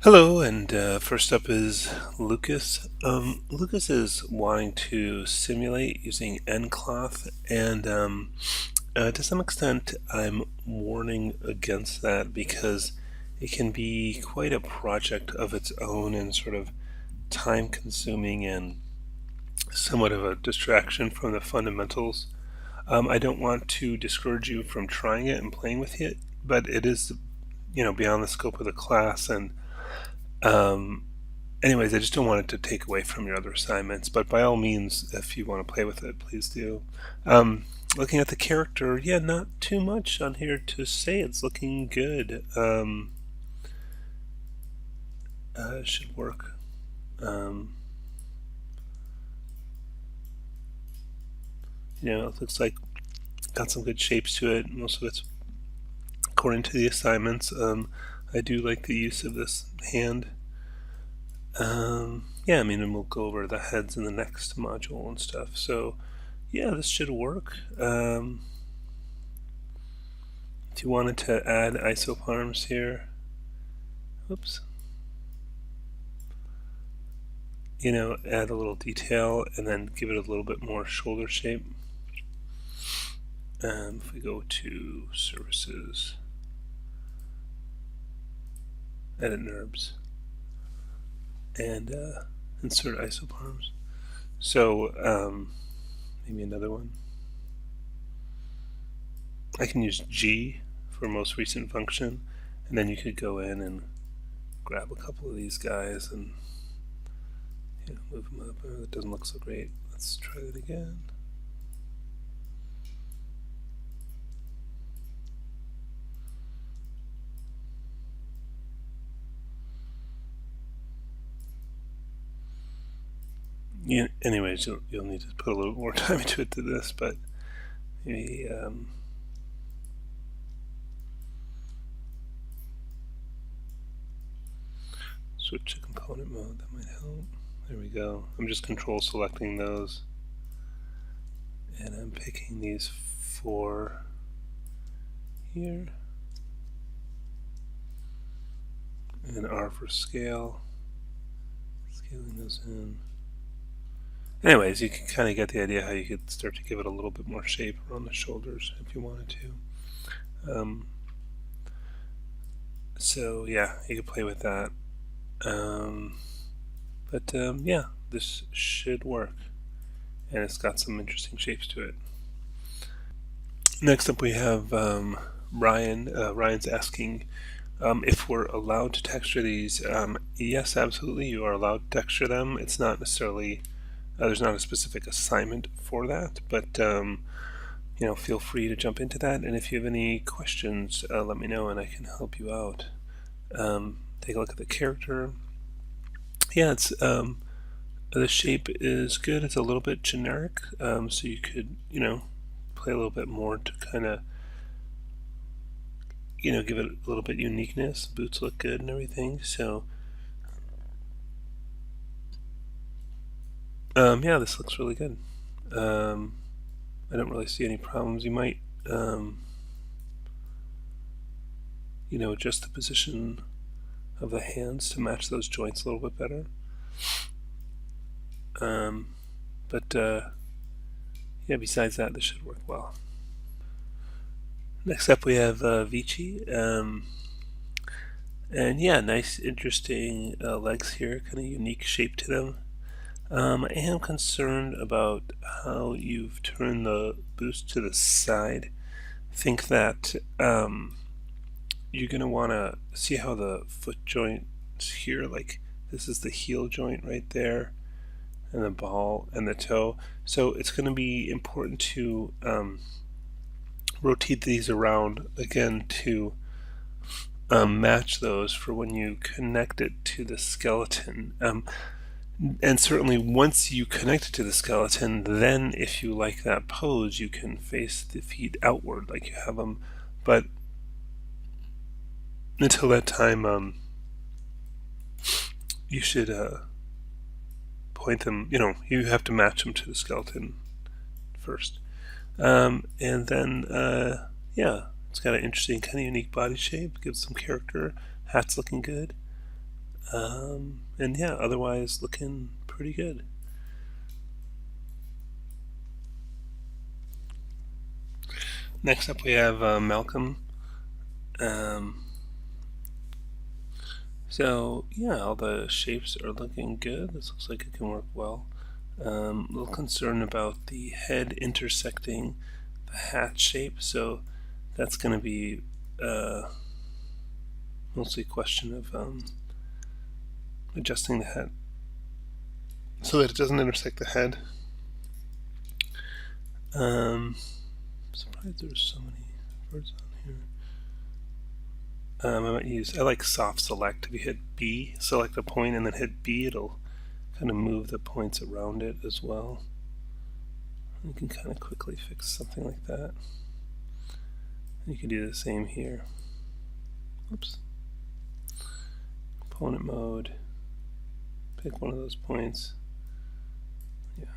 Hello, and first up is Lucas. Lucas is wanting to simulate using nCloth, and to some extent, I'm warning against that because it can be quite a project of its own and sort of time-consuming and somewhat of a distraction from the fundamentals. I don't want to discourage you from trying it and playing with it, but it is, beyond the scope of the class and um, anyways, I just don't want it to take away from your other assignments, but by all means, if you want to play with it, please do. Looking at the character, yeah, not too much on here to say. It's looking good. Should work. Um, it looks like got some good shapes to it. Most of it's according to the assignments. I do like the use of this hand. Yeah, I mean, and we'll go over the heads in the next module and stuff. So, yeah, this should work. If you wanted to add isoparms here, oops, add a little detail and then give it a little bit more shoulder shape. If we go to services, edit NURBS, and insert isoparms. So maybe another one. I can use G for most recent function, and then you could go in and grab a couple of these guys and move them up. Oh, that doesn't look so great. Let's try that again. Yeah, anyways, you'll need to put a little more time into it to this, but maybe switch to component mode. That might help. There we go. I'm just control selecting those, and I'm picking these four here, and R for scale, scaling those in. Anyways, you can kind of get the idea how you could start to give it a little bit more shape around the shoulders if you wanted to. So yeah, you could play with that. Yeah, this should work, and it's got some interesting shapes to it. Next up we have Ryan. Ryan's asking if we're allowed to texture these. Yes, absolutely, you are allowed to texture them. It's not necessarily there's not a specific assignment for that, but feel free to jump into that. And if you have any questions, let me know, and I can help you out. Take a look at the character. Yeah, it's the shape is good. It's a little bit generic, so you could play a little bit more to kind of give it a little bit uniqueness. Boots look good and everything. So yeah, this looks really good. I don't really see any problems. You might adjust the position of the hands to match those joints a little bit better. Yeah, besides that, this should work well. Next up, we have Vici. And yeah, nice, interesting legs here, kind of unique shape to them. I am concerned about how you've turned the boost to the side. I think that you're going to want to see how the foot joints here, like this is the heel joint right there, and the ball and the toe. So it's going to be important to rotate these around again to match those for when you connect it to the skeleton. And certainly once you connect it to the skeleton, then if you like that pose, you can face the feet outward like you have them. But until that time, you should point them, you have to match them to the skeleton first. And then, yeah, it's got an interesting kind of unique body shape, gives some character. Hat's looking good. And yeah, otherwise looking pretty good. Next up we have Malcolm. Um, so yeah, all the shapes are looking good. This looks like it can work well. A little concerned about the head intersecting the hat shape, so that's going to be mostly a question of adjusting the head so that it doesn't intersect the head. Surprised there's so many words on here. I like soft select. If you hit B, select a point, and then hit B, it'll kind of move the points around it as well. You can kind of quickly fix something like that. And you can do the same here. Oops. Component mode. Pick one of those points. Yeah.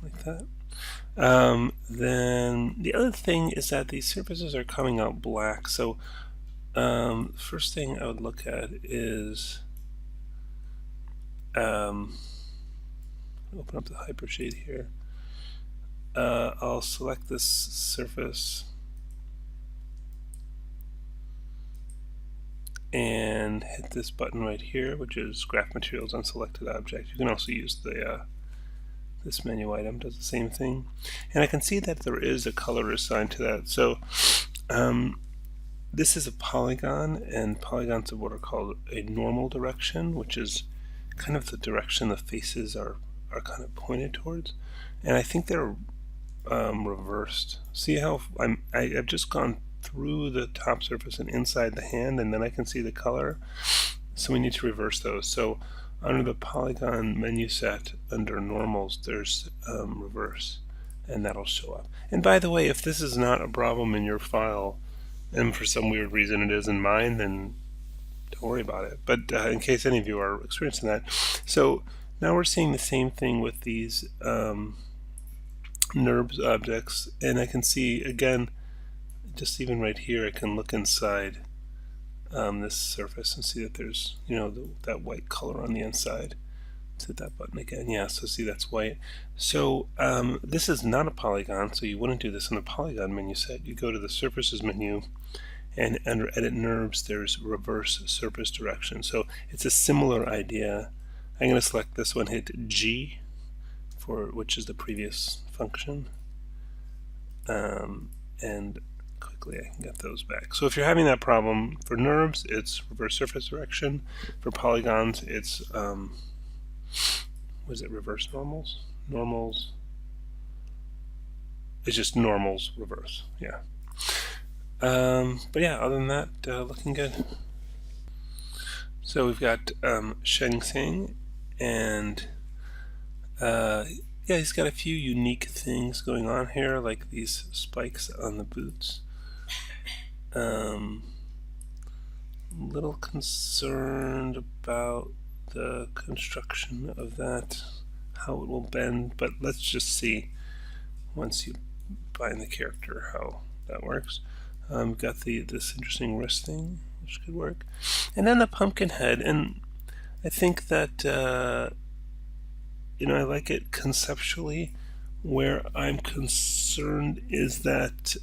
Like that. Then the other thing is that these surfaces are coming out black. So first thing I would look at is open up the hypershade here. I'll select this surface and hit this button right here, which is Graph Materials Unselected Object. You can also use the this menu item, does the same thing. And I can see that there is a color assigned to that. So this is a polygon, and polygons are what are called a normal direction, which is kind of the direction the faces are kind of pointed towards. And I think they're reversed. See how I've just gone through the top surface and inside the hand, and then I can see the color. So we need to reverse those. So under the polygon menu set, under normals, there's reverse, and that'll show up. And by the way, if this is not a problem in your file, and for some weird reason it is in mine, then don't worry about it. But in case any of you are experiencing that, so now we're seeing the same thing with these NURBS objects, and I can see again, just even right here, I can look inside this surface and see that there's, that white color on the inside. Let's hit that button again. Yeah, so see, that's white. So this is not a polygon, so you wouldn't do this in the polygon menu set. You go to the surfaces menu, and under edit NURBS there's reverse surface direction. So it's a similar idea. I'm going to select this one, hit G, which is the previous function, and quickly I can get those back. So if you're having that problem, for NURBS it's reverse surface direction. For polygons it's was it reverse normals? Normals. It's just normals reverse. Yeah. But yeah, other than that, looking good. So we've got Shen Singh, and yeah, he's got a few unique things going on here, like these spikes on the boots. Little concerned about the construction of that, how it will bend, but let's just see once you find the character how that works. Got this interesting wrist thing, which could work, and then the pumpkin head, and I think that I like it conceptually. Where I'm concerned is that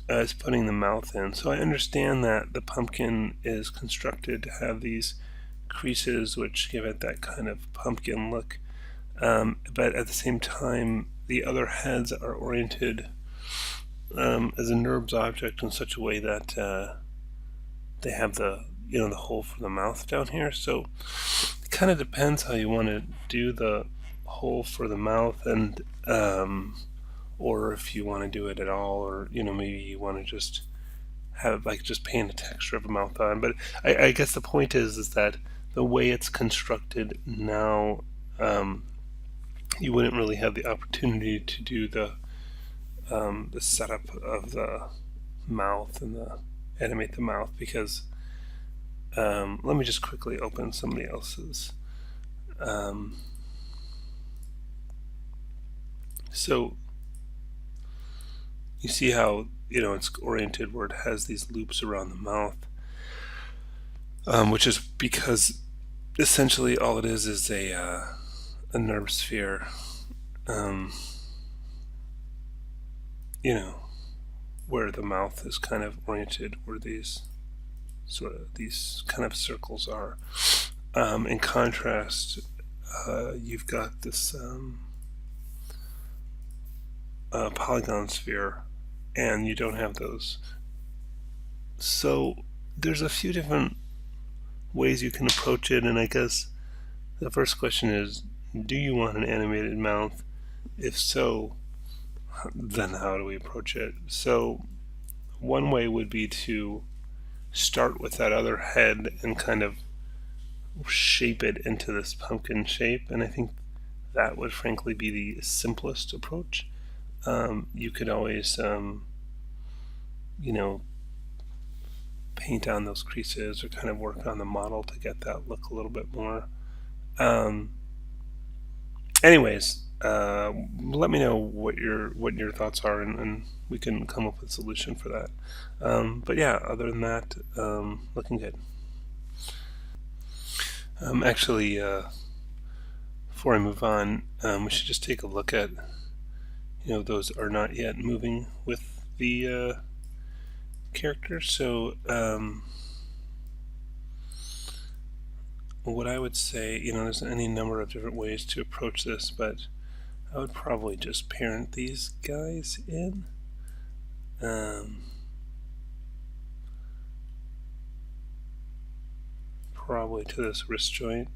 is putting the mouth in. So I understand that the pumpkin is constructed to have these creases which give it that kind of pumpkin look, but at the same time the other heads are oriented as a NURBS object in such a way that they have the the hole for the mouth down here. So it kind of depends how you want to do the hole for the mouth, and or if you want to do it at all, or maybe you want to just have just paint a texture of a mouth on. But I guess the point is that the way it's constructed now, you wouldn't really have the opportunity to do the setup of the mouth and animate the mouth, because let me just quickly open somebody else's. So you see how it's oriented where it has these loops around the mouth, which is because essentially all it is a nerve sphere, um, where the mouth is kind of oriented, where these kind of circles are. In contrast, you've got this polygon sphere, and you don't have those. So there's a few different ways you can approach it, and I guess the first question is, do you want an animated mouth? If so, then how do we approach it? So one way would be to start with that other head and kind of shape it into this pumpkin shape, and I think that would frankly be the simplest approach. You could always, paint on those creases or kind of work on the model to get that look a little bit more. Anyways, let me know what your thoughts are, and we can come up with a solution for that. But yeah, other than that, looking good. Actually, before I move on, we should just take a look at, those are not yet moving with the character. So what I would say, there's any number of different ways to approach this, but I would probably just parent these guys in. Probably to this wrist joint.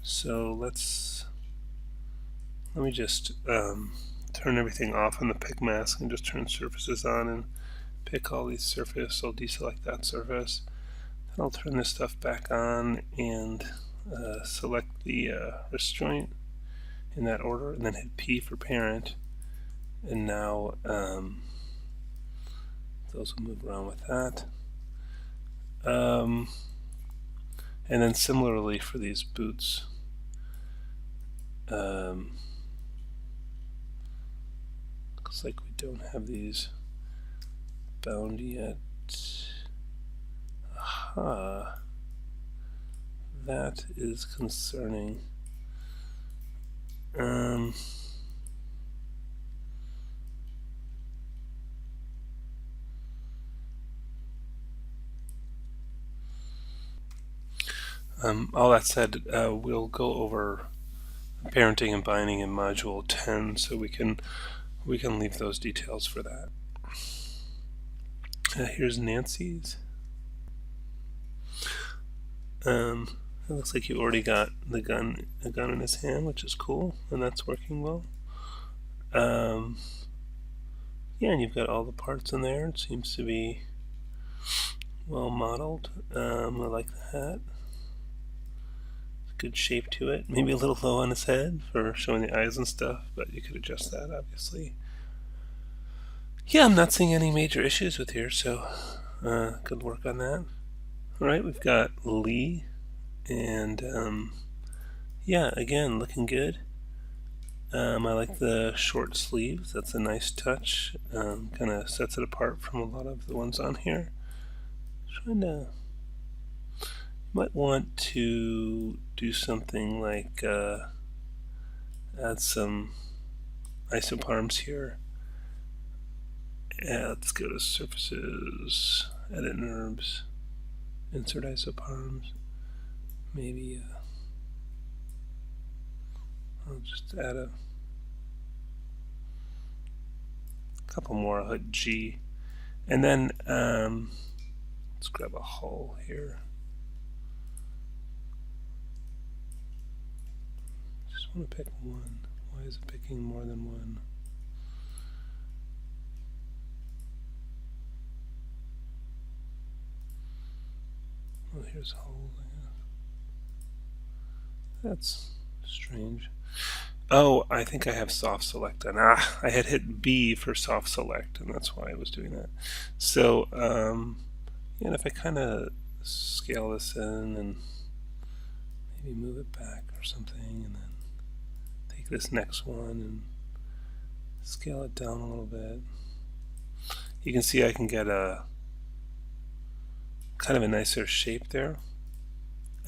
So let me just turn everything off on the pick mask and just turn surfaces on and pick all these surfaces. I'll deselect that surface. Then I'll turn this stuff back on and select the wrist joint in that order, and then hit P for parent. And now those will move around with that. And then similarly for these boots. Looks like we don't have these bound yet. Aha. That is concerning. All that said, we'll go over parenting and binding in module 10, so we can leave those details for that. Here's Nancy's. It looks like you already got a gun in his hand, which is cool, and that's working well. Yeah, and you've got all the parts in there. It seems to be well modeled. I like the hat. Good shape to it. Maybe a little low on his head for showing the eyes and stuff, but you could adjust that, obviously. Yeah, I'm not seeing any major issues with here, so good work on that. Alright, we've got Lee, and yeah, again, looking good. I like the short sleeves. That's a nice touch. Kind of sets it apart from a lot of the ones on here. Might want to do something like add some isoparms here. Yeah, let's go to surfaces, edit NURBS, insert isoparms. Maybe I'll just add a couple more. I'll hit G, and then let's grab a hull here. Just want to pick one. Why is it picking more than one? Oh, here's hull. That's strange. Oh, I think I have soft select on. I had hit B for soft select, and that's why I was doing that. So, and if I kind of scale this in and maybe move it back or something, and then take this next one and scale it down a little bit. you can see I can get a kind of a nicer shape there.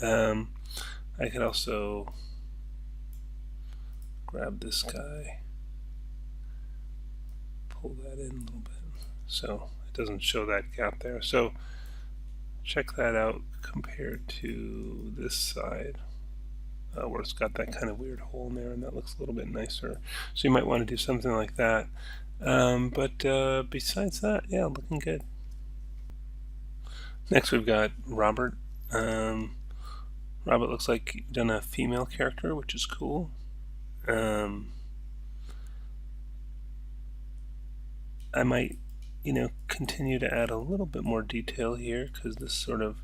I could also grab this guy, pull that in a little bit so it doesn't show that gap there. So check that out compared to this side where it's got that kind of weird hole in there, and that looks a little bit nicer. So you might want to do something like that. But besides that, yeah, looking good. Next we've got Robert. Robert looks like you've done a female character, which is cool. I might, continue to add a little bit more detail here because this sort of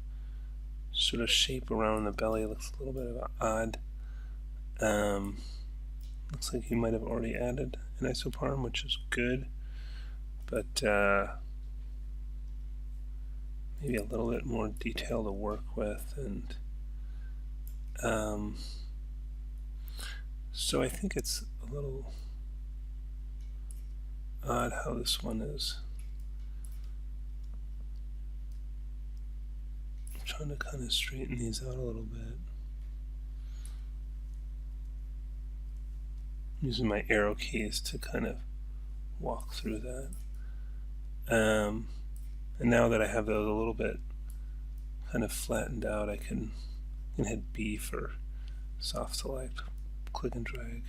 shape around the belly looks a little bit odd. Looks like you might have already added an isoparm, which is good, but maybe a little bit more detail to work with, and so I think it's a little odd how this one is. I'm trying to kind of straighten these out a little bit. I'm using my arrow keys to kind of walk through that. And now that I have those a little bit kind of flattened out, I can hit B for soft select, click and drag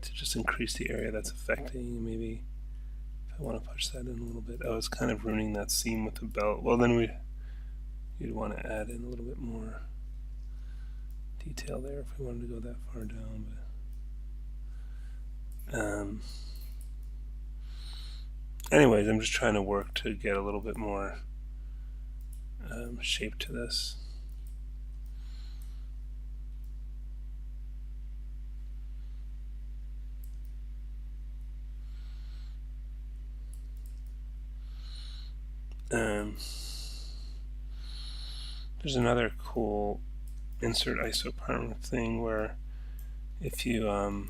to just increase the area that's affecting. Maybe if I want to push that in a little bit. Oh, it's kind of ruining that seam with the belt. Well, then you'd want to add in a little bit more detail there if we wanted to go that far down. But anyways, I'm just trying to work to get a little bit more shape to this. There's another cool insert isoparm thing where if you, if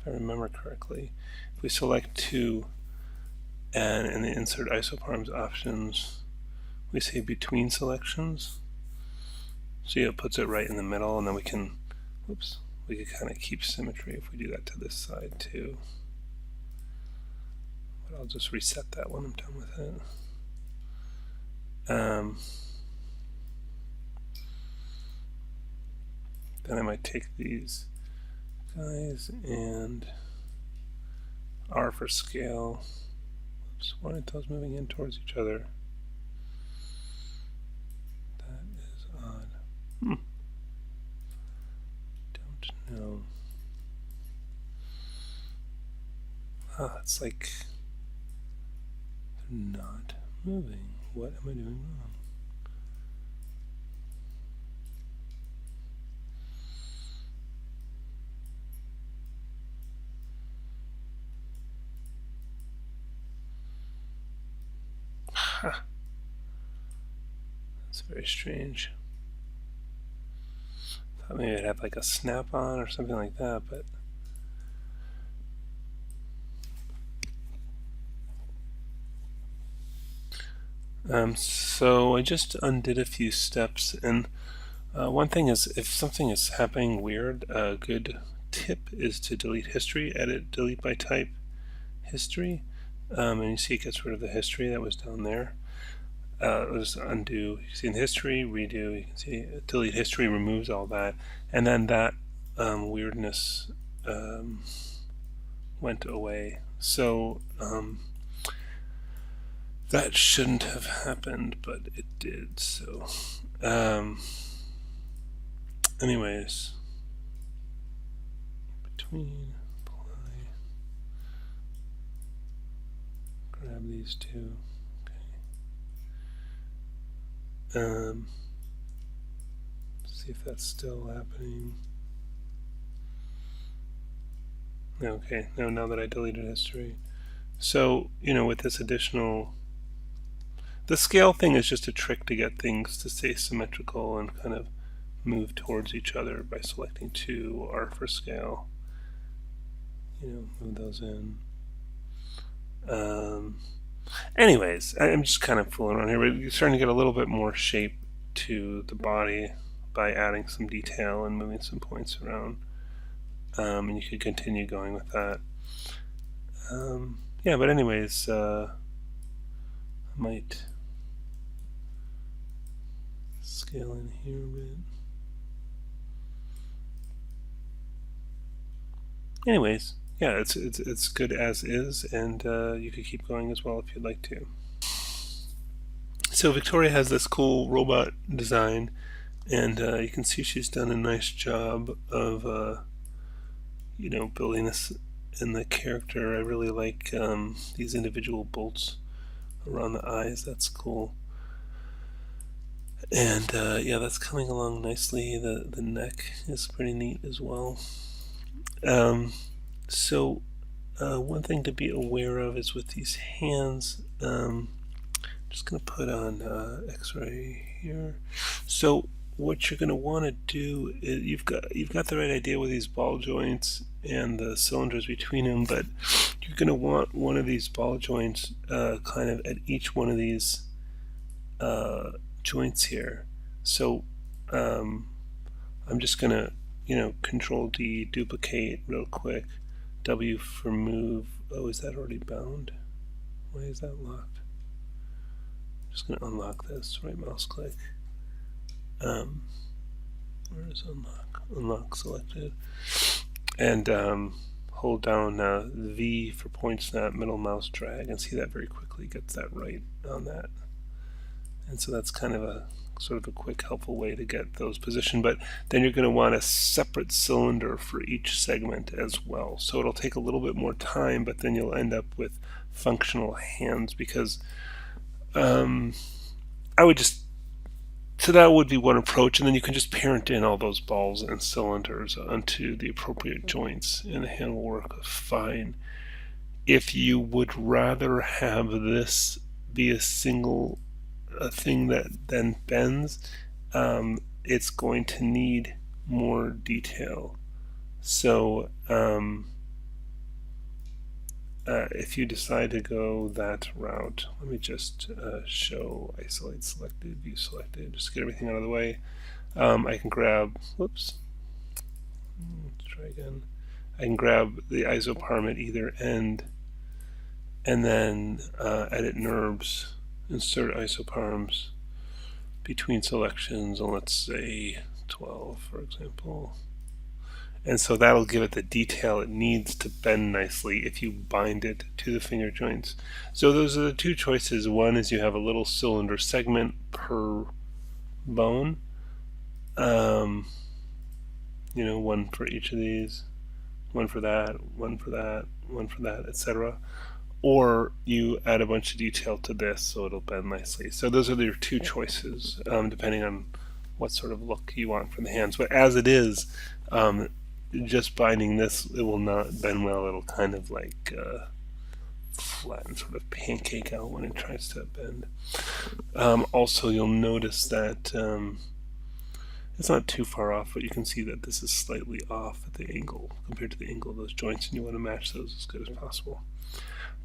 I remember correctly, if we select 2 and in the insert isoparms options we say between selections, so it puts it right in the middle, and then we can kind of keep symmetry if we do that to this side too. But I'll just reset that when I'm done with it. Then I might take these guys and R for scale. Oops, why aren't those moving in towards each other? That is odd. Don't know. It's like they're not moving. What am I doing wrong? That's very strange. I thought maybe it'd have like a snap-on or something like that, but so I just undid a few steps, and one thing is, if something is happening weird, a good tip is to delete history, edit, delete by type, history, and you see it gets rid of the history that was down there. I'll just undo. You see in history, redo. You can see delete history removes all that, and then that weirdness went away. So that shouldn't have happened, but it did. So anyways, between apply, grab these 2. See if that's still happening. Okay, now that I deleted history. So, with this additional, the scale thing is just a trick to get things to stay symmetrical and kind of move towards each other by selecting 2, R for scale. Move those in. Anyways, I'm just kind of fooling around here, but you're starting to get a little bit more shape to the body by adding some detail and moving some points around. And you could continue going with that. Yeah, but anyways, I might scale in here a bit. Anyways, yeah, it's good as is, and you could keep going as well if you'd like to. So Victoria has this cool robot design, and you can see she's done a nice job of building this in the character. I really like these individual bolts around the eyes. That's cool. And yeah, that's coming along nicely. The neck is pretty neat as well. So one thing to be aware of is with these hands. Just going to put on X-ray here. So what you're going to want to do is you've got the right idea with these ball joints and the cylinders between them, but you're going to want one of these ball joints kind of at each one of these joints here. So I'm just going to Control D, duplicate real quick. W for move. Oh, is that already bound? Why is that locked? I'm just going to unlock this. Right mouse click. Where is unlock? Unlock selected. And hold down V for point snap, middle mouse drag, and see that very quickly gets that right on that. And so that's kind of a sort of a quick, helpful way to get those positioned. But then you're going to want a separate cylinder for each segment as well. So it'll take a little bit more time, but then you'll end up with functional hands because I would just. So that would be one approach, and then you can just parent in all those balls and cylinders onto the appropriate joints, and the hand will work fine. If you would rather have this be a single thing that then bends, it's going to need more detail. So if you decide to go that route, let me just show isolate selected, view selected, just to get everything out of the way. I can grab, whoops, let's try again. I can grab the isoparm at either end and then edit NURBS, insert isoparms between selections, and let's say 12, for example. And so that'll give it the detail it needs to bend nicely if you bind it to the finger joints. So those are the two choices. One is you have a little cylinder segment per bone, one for each of these, one for that, one for that, one for that, etc. Or you add a bunch of detail to this so it'll bend nicely. So those are your two choices, depending on what sort of look you want from the hands. But as it is, just binding this, it will not bend well. It'll kind of like flatten, sort of pancake out when it tries to bend. Also, you'll notice that it's not too far off, but you can see that this is slightly off at the angle compared to the angle of those joints, and you want to match those as good as possible.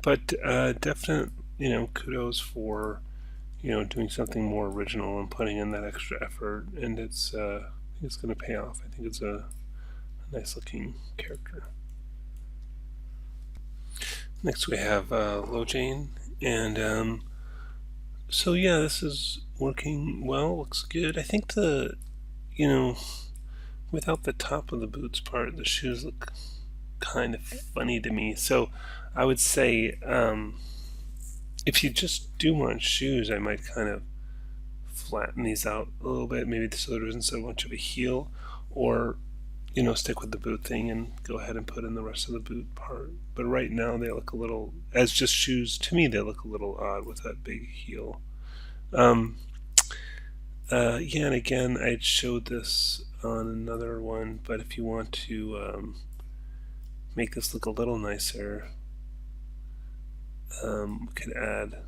But definite, kudos for doing something more original and putting in that extra effort, and I think it's going to pay off. I think it's a nice looking character. Next we have Lojane, and so yeah, this is working well, looks good. I think without the top of the boots part, the shoes look kind of funny to me. So I would say if you just do want shoes, I might kind of flatten these out a little bit, maybe so there isn't so much of a heel, or stick with the boot thing and go ahead and put in the rest of the boot part. But right now they look a little, as just shoes, to me they look a little odd with that big heel. Yeah, and again, I showed this on another one, but if you want to make this look a little nicer, we could add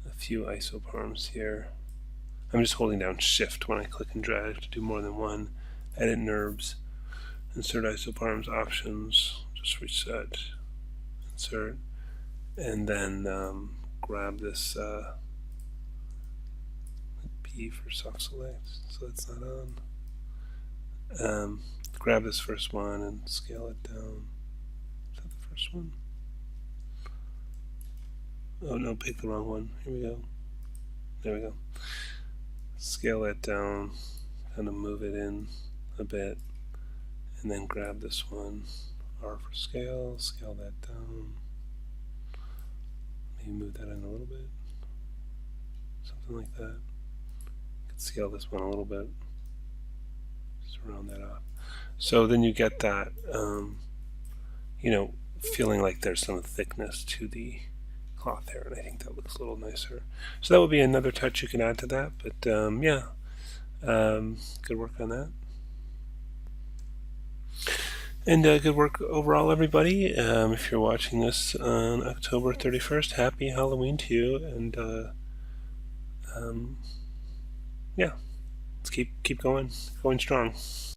a few isoparms here. I'm just holding down Shift when I click and drag to do more than one. Edit NURBS, insert isoparms options, just reset, insert. and then grab this B for soft select, so it's not on. Grab this first one and scale it down. Is that the first one? Oh no, pick the wrong one. Here we go. There we go. Scale it down, kind of move it in a bit, and then grab this one. R for scale, scale that down. Maybe move that in a little bit. Something like that. Scale this one a little bit. Just round that off. So then you get that, feeling like there's some thickness to the cloth there, and I think that looks a little nicer. So that would be another touch you can add to that, but yeah, good work on that. And good work overall, everybody. If you're watching this on October 31st, happy Halloween to you, and yeah, let's keep going strong.